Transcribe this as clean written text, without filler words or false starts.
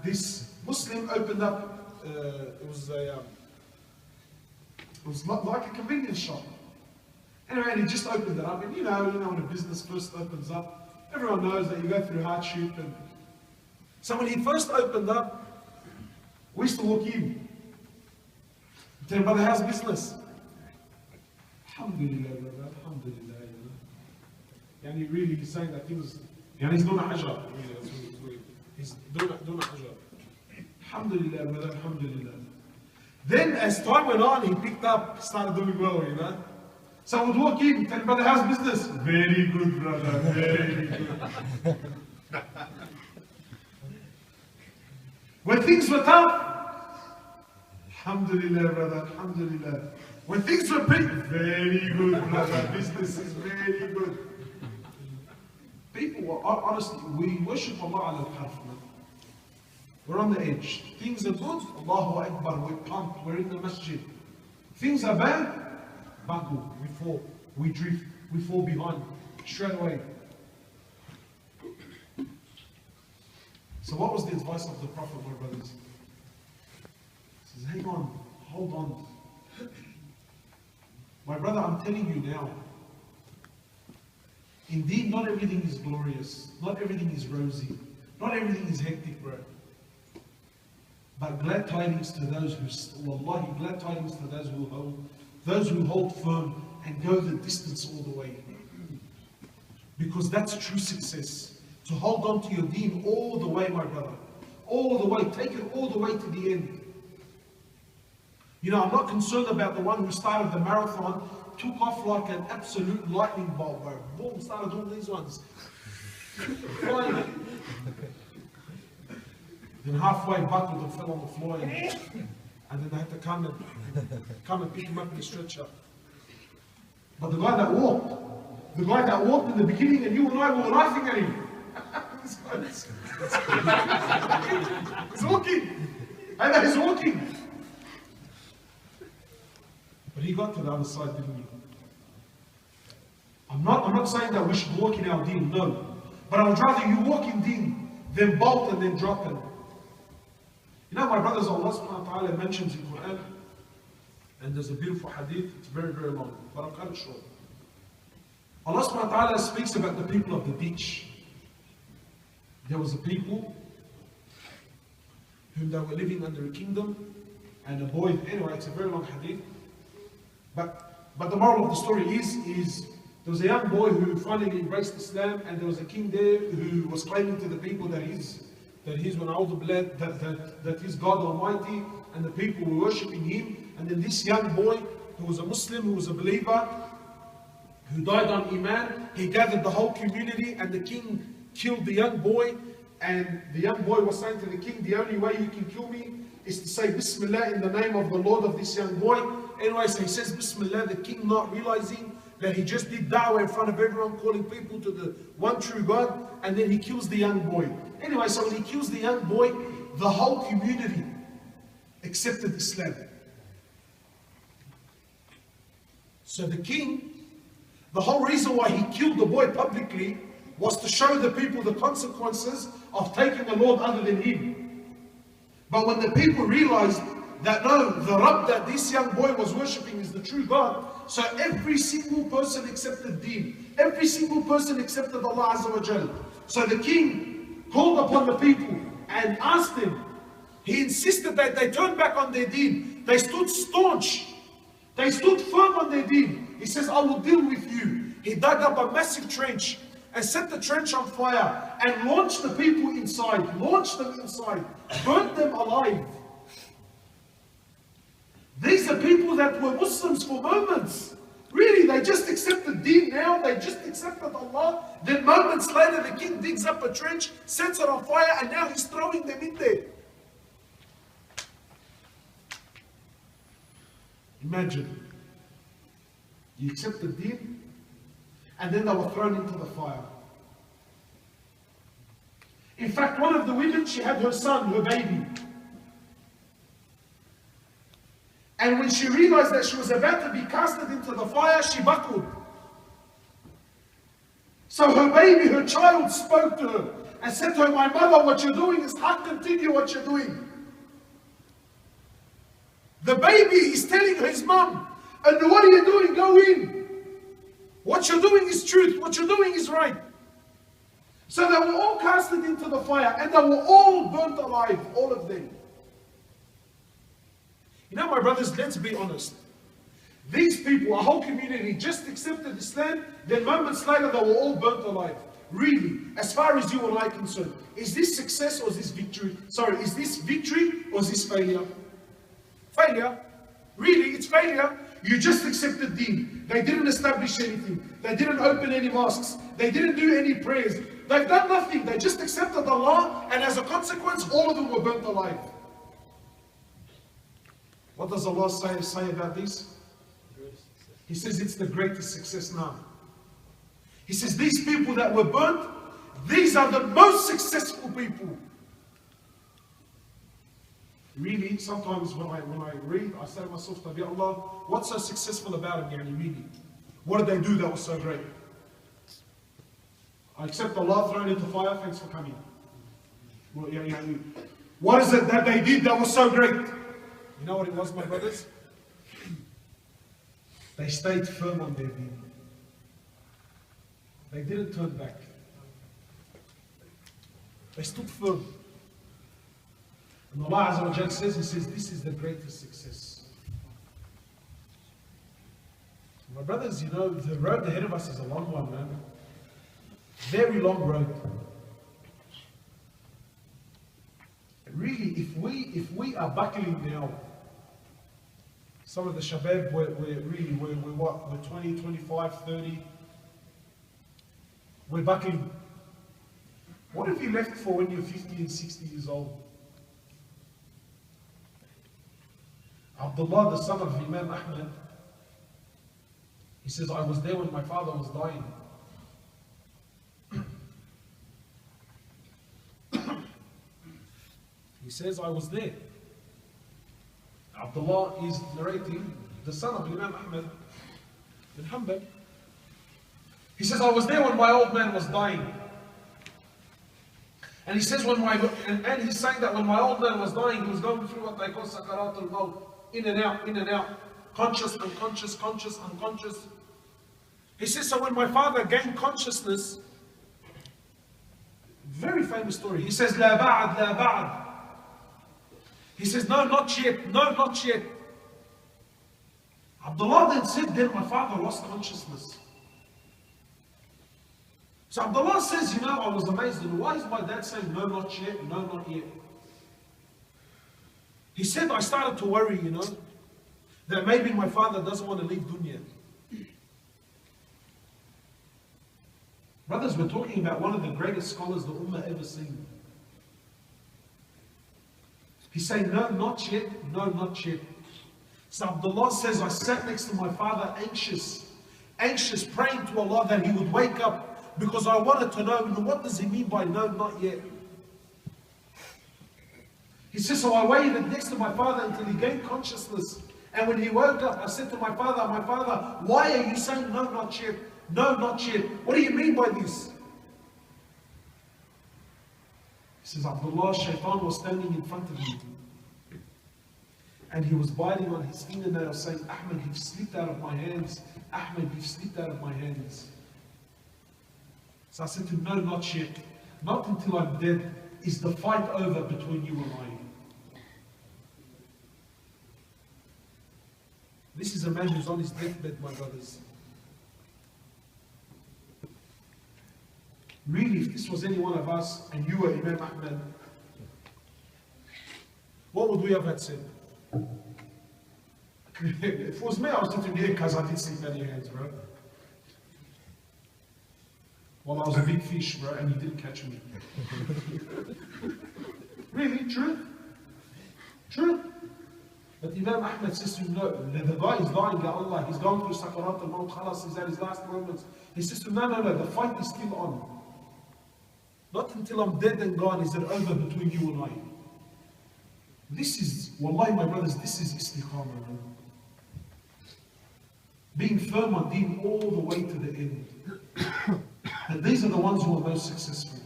this Muslim opened up, it was like a convenience shop. Anyway, and he just opened it up, and you know when a business first opens up, everyone knows that you go through hardship. And so when he first opened up, we used to walk in, tell him, brother, how's business? Alhamdulillah, brother, alhamdulillah. Yani really, he's saying that things, yani he's doing a hajar. He's doing a hajar. Alhamdulillah, brother, alhamdulillah. Then as time went on, he picked up, started doing well, So we'd walk in, tell him, brother, how's business? Very good, brother, very good. When things were tough, alhamdulillah, brother, alhamdulillah. When things were pretty, very good, brother, business is very good. People, honestly, we worship Allah al-Harf. We're on the edge. Things are good, Allahu Akbar, we're pumped, we're in the masjid. Things are bad, bagu, we fall, we drift, we fall behind, straight away. So what was the advice of the Prophet, my brothers? He says, hang on, hold on. My brother, I'm telling you now, indeed not everything is glorious, not everything is rosy, not everything is hectic, bro. But glad tidings to those who, wallahi, glad tidings to those who hold firm and go the distance all the way. Because that's true success. To hold on to your deen all the way, my brother. All the way, take it all the way to the end. I'm not concerned about the one who started the marathon, took off like an absolute lightning bolt, bro. Boom, started doing these ones. Flying. Then halfway buckled and fell on the floor, and then they had to come and pick him up in the stretcher. But the guy that walked in the beginning, and you and I were laughing at him. He's walking. And he's walking. But he got to the other side, didn't he? I'm not saying that we should walk in our deen, no. But I would rather you walk in deen than bolt and then drop it. My brothers, Allah subhanahu wa ta'ala mentions in Quran, and there's a beautiful hadith, it's very, very long, but I'll cut it short. Allah subhanahu wa ta'ala speaks about the people of the beach. There was a people whom they were living under a kingdom, and a boy, anyway, it's a very long hadith. But the moral of the story is there was a young boy who finally embraced Islam, and there was a king there who was claiming to the people that he's when all the blood, that he's God Almighty, and the people were worshipping him. And then this young boy, who was a Muslim, who was a believer, who died on Iman, he gathered the whole community, and the king killed the young boy. And the young boy was saying to the king, the only way you can kill me is to say Bismillah in the name of the Lord of this young boy. Anyway, so he says Bismillah, the king not realizing that he just did da'wah in front of everyone, calling people to the one true God, and then he kills the young boy. Anyway, so when he kills the young boy, the whole community accepted Islam. So the king, the whole reason why he killed the boy publicly was to show the people the consequences of taking a Lord other than him. But when the people realized that no, the Rabb that this young boy was worshipping is the true God, so every single person accepted deen. Every single person accepted Allah Azza wa Jal. So the king called upon the people and asked them. He insisted that they turn back on their deen. They stood staunch. They stood firm on their deen. He says, I will deal with you. He dug up a massive trench and set the trench on fire and launched the people inside. Launched them inside. Burnt them alive. These are people that were Muslims for moments. Really, they just accepted deen now, they just accepted Allah. Then moments later, the king digs up a trench, sets it on fire, and now he's throwing them in there. Imagine, you accepted deen, and then they were thrown into the fire. In fact, one of the women, she had her son, her baby. And when she realized that she was about to be casted into the fire, she buckled. So her baby, her child spoke to her. and said to her, my mother, what you're doing is hard, continue what you're doing. The baby is telling his mom, and what are you doing? Go in. What you're doing is truth. What you're doing is right. So they were all casted into the fire, and they were all burnt alive, all of them. You know, my brothers, let's be honest. These people, a whole community, just accepted Islam, then moments later they were all burnt alive. Really, as far as you and I are concerned, is this success or is this victory? Sorry, is this victory or is this failure? Failure. Really, it's failure. You just accepted deen. They didn't establish anything. They didn't open any mosques. They didn't do any prayers. They've done nothing. They just accepted Allah, and as a consequence, all of them were burnt alive. What does Allah say about this? He says it's the greatest success now. He says these people that were burnt, these are the most successful people. Really, sometimes when I read, I say to myself, Tabi Allah, what's so successful about them? Really, what did they do that was so great? I accept Allah, thrown into fire, thanks for coming. Well, what is it that they did that was so great? You know what it was, my brothers? They stayed firm on their deen. They didn't turn back. They stood firm. And Allah Azza wa Jal says, He says, this is the greatest success. My brothers, you know, the road ahead of us is a long one, man. Very long road. Really, if we are buckling now, some of the shabab we're 20, 25, 30. We're buckling. What have you left for when you're 50 and 60 years old? Abdullah, the son of Imam Ahmed, he says, I was there when my father was dying. He says, I was there. Abdullah is narrating, the son of Imam Ahmed bin Hanbal. He says, I was there when my old man was dying. And he says, and he's saying that when my old man was dying, he was going through what they call sakarat al-maut, in and out, conscious, unconscious, conscious, unconscious. He says, so when my father gained consciousness, very famous story, he says, la ba'ad, la ba'ad. He says, no, not yet, no, not yet. Abdullah then said, then my father lost consciousness. So Abdullah says, you know, I was amazed. Why is my dad saying, no, not yet, no, not yet? He said, I started to worry, you know, that maybe my father doesn't want to leave dunya. Brothers, we're talking about one of the greatest scholars the Ummah ever seen. He's saying, no, not yet, no, not yet. So Abdullah says, I sat next to my father anxious, praying to Allah that he would wake up, because I wanted to know, what does he mean by no, not yet? He says, so I waited next to my father until he gained consciousness. And when he woke up, I said to my father, why are you saying no, not yet? No, not yet. What do you mean by this? He says, Abdullah, Shaitan was standing in front of me. And he was biting on his fingernails saying, Ahmed, you've slipped out of my hands. Ahmed, you've slipped out of my hands. So I said to him, no, not yet. Not until I'm dead is the fight over between you and I. This is a man who's on his deathbed, my brothers. Really, if this was any one of us and you were Imam Ahmed, what would we have had said? If it was me, I was sitting there because I did sleep out of your hands, bro. Well, I was a big fish, bro, and you didn't catch me. Really, true? True. But Imam Ahmed says to him, no, the guy is dying, Ya Allah, he's going through sakarat al-maut, khalas, he's at his last moments. He says to him, no, the fight is still on. Not until I'm dead and gone is it over between you and I. This is, wallahi my brothers, this is istiqamah. Being firm on deen all the way to the end. And these are the ones who are most successful.